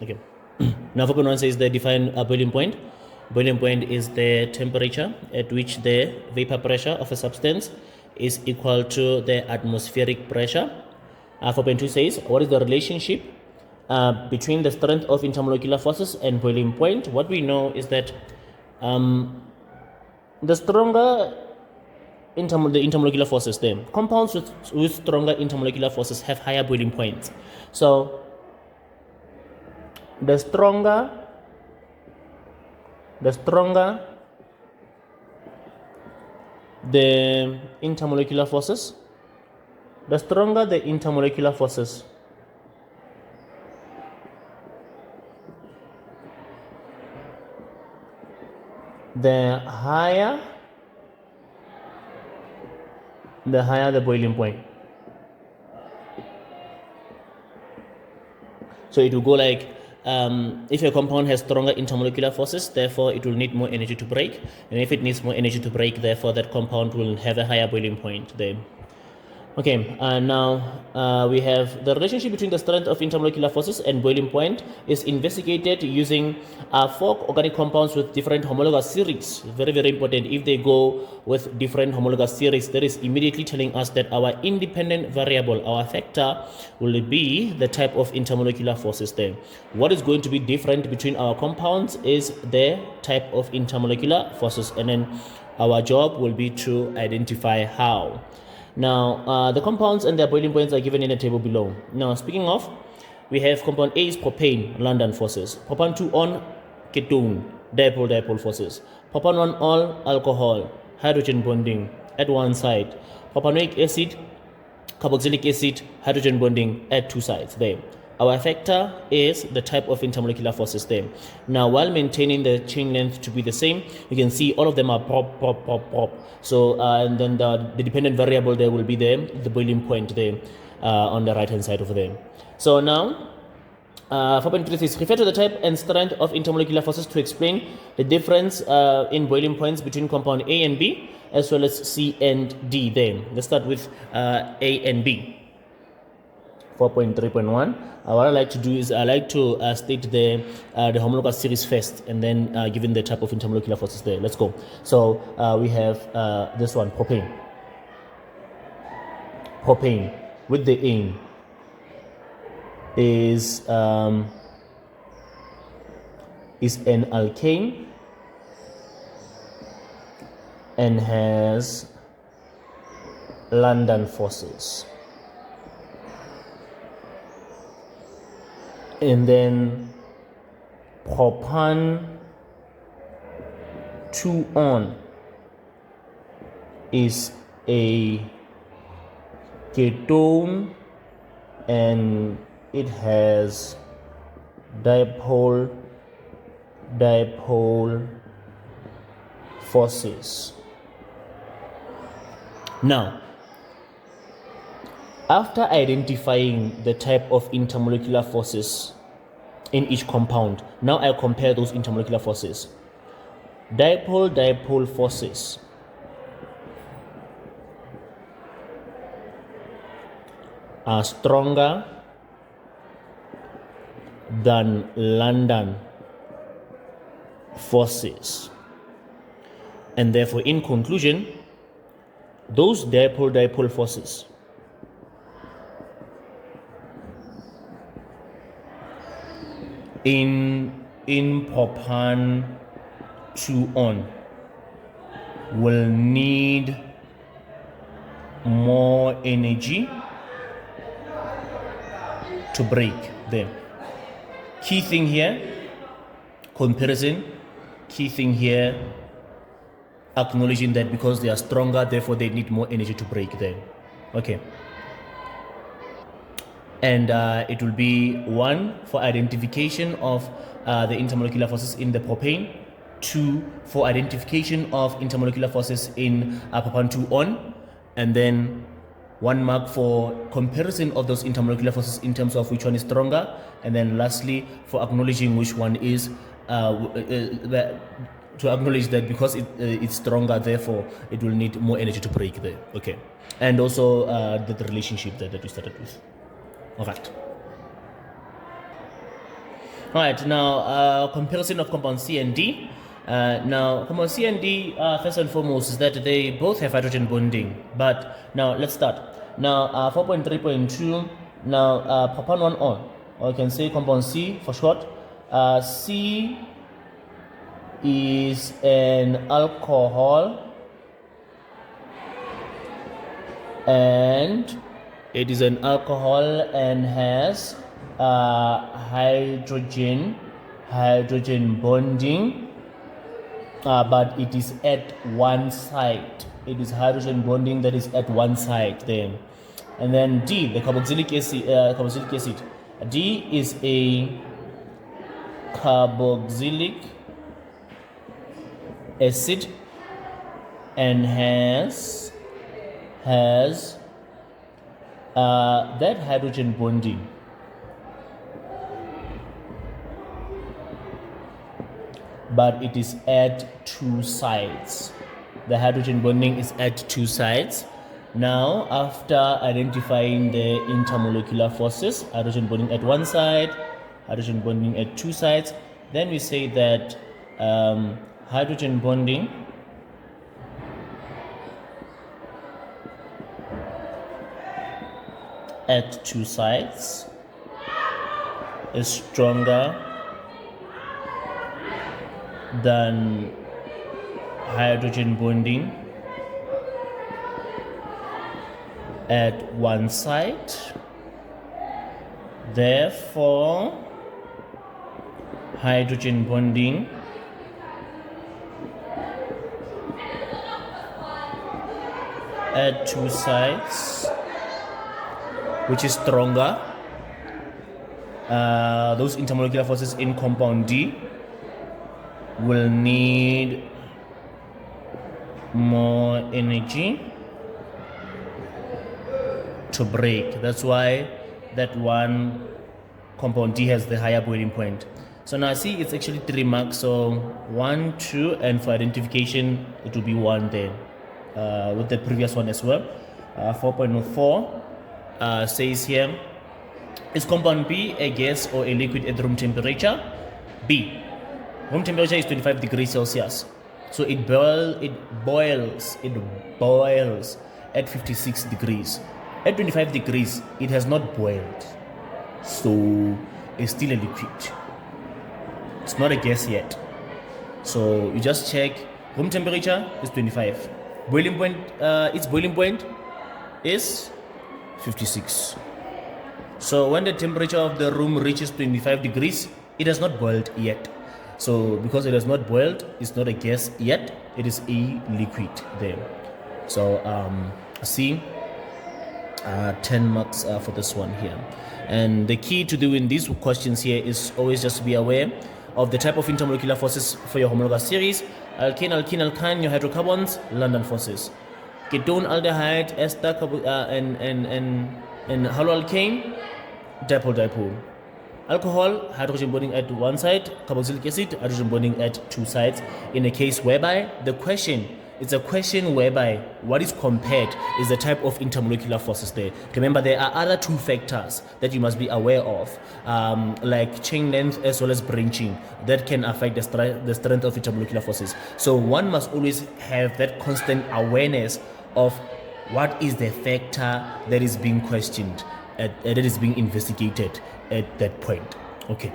Okay. Now 4.1 says the define a boiling point. Boiling point is the temperature at which the vapor pressure of a substance is equal to the atmospheric pressure. 4.2 says what is the relationship between the strength of intermolecular forces and boiling point. What we know is that the stronger the intermolecular forces, then compounds with stronger intermolecular forces have higher boiling points. So the stronger the intermolecular forces, the stronger the intermolecular forces, the higher the boiling point. So it will go like, if a compound has stronger intermolecular forces, therefore it will need more energy to break. And if it needs more energy to break, therefore that compound will have a higher boiling point then. Okay, now we have the relationship between the strength of intermolecular forces and boiling point is investigated using 4 organic compounds with different homologous series. Very, very important. If they go with different homologous series, that is immediately telling us that our independent variable, our factor, will be the type of intermolecular forces there. What is going to be different between our compounds is the type of intermolecular forces, and then our job will be to identify how. Now, the compounds and their boiling points are given in the table below. Now, speaking of, we have compound A is propane, London forces. Propan 2 on, ketone, dipole forces. Propan 1 all, alcohol, hydrogen bonding at one side. Propanoic acid, carboxylic acid, hydrogen bonding at 2 sides there. Our factor is the type of intermolecular forces there. Now, while maintaining the chain length to be the same, you can see all of them are pop. So, and then the dependent variable there will be the boiling point there on the right hand side over there. So now, 4.3 is refer to the type and strength of intermolecular forces to explain the difference in boiling points between compound A and B, as well as C and D there. Let's start with A and B. 4.3.1. What I like to do is I like to state the homologous series first, and then given the type of intermolecular forces there. Let's go. So we have this one, propane. Propane with the aim is an alkane and has London forces. And then propan 2 on is a ketone and it has dipole forces. Now, after identifying the type of intermolecular forces in each compound, now I compare those intermolecular forces. Dipole forces are stronger than London forces, and therefore in conclusion, those dipole forces in propan 2 on will need more energy to break them. Key thing here, comparison. Key thing here, acknowledging that because they are stronger, therefore they need more energy to break them. Okay. And it will be 1 for identification of the intermolecular forces in the propane, 2 for identification of intermolecular forces in propan 2 on, and then 1 mark for comparison of those intermolecular forces in terms of which one is stronger, and then lastly for acknowledging which one is to acknowledge that because it's stronger, therefore it will need more energy to break there. Okay. And also the relationship that we started with. All right. All right, now comparison of compound C and D. Now, compound C and D, first and foremost, is that they both have hydrogen bonding. But now let's start. Now, 4.3.2. Now, propan 1 on, or you can say compound C for short. C is an alcohol, and it is an alcohol and has hydrogen bonding, but it is at one side. It is hydrogen bonding that is at one side there. And then D, the carboxylic acid. D is a carboxylic acid and has that hydrogen bonding, but it is at two sides. The hydrogen bonding is at two sides. Now, after identifying the intermolecular forces, hydrogen bonding at one side, hydrogen bonding at two sides, then we say that hydrogen bonding at two sides is stronger than hydrogen bonding at one side. Therefore, hydrogen bonding at two sides, which is stronger, those intermolecular forces in compound D will need more energy to break. That's why that one compound D has the higher boiling point. So now see, it's actually 3 marks. So 1, 2, and for identification it will be 1 there, with the previous one as well. 4.04 says here, is compound B a gas or a liquid at room temperature? B, room temperature is 25 degrees Celsius, so it boils at 56 degrees. At 25 degrees it has not boiled, so it's still a liquid. It's not a gas yet. So you just check, room temperature is 25, boiling point, its boiling point is 56. So when the temperature of the room reaches 25 degrees, it has not boiled yet. So because it has not boiled, it's not a gas yet, it is a liquid there. So see, 10 marks for this one here. And the key to doing these questions here is always just to be aware of the type of intermolecular forces for your homologous series. Alkane, alkene, alkyne, your hydrocarbons, London forces. Ketone, aldehyde, ester, and haloalkane, dipole. Alcohol, hydrogen bonding at one side, carboxylic acid, hydrogen bonding at two sides. In a case whereby it's a question whereby what is compared is the type of intermolecular forces there. Remember, there are other 2 factors that you must be aware of, like chain length as well as branching, that can affect the strength of intermolecular forces. So one must always have that constant awareness of what is the factor that is being questioned, that is being investigated at that point. Okay.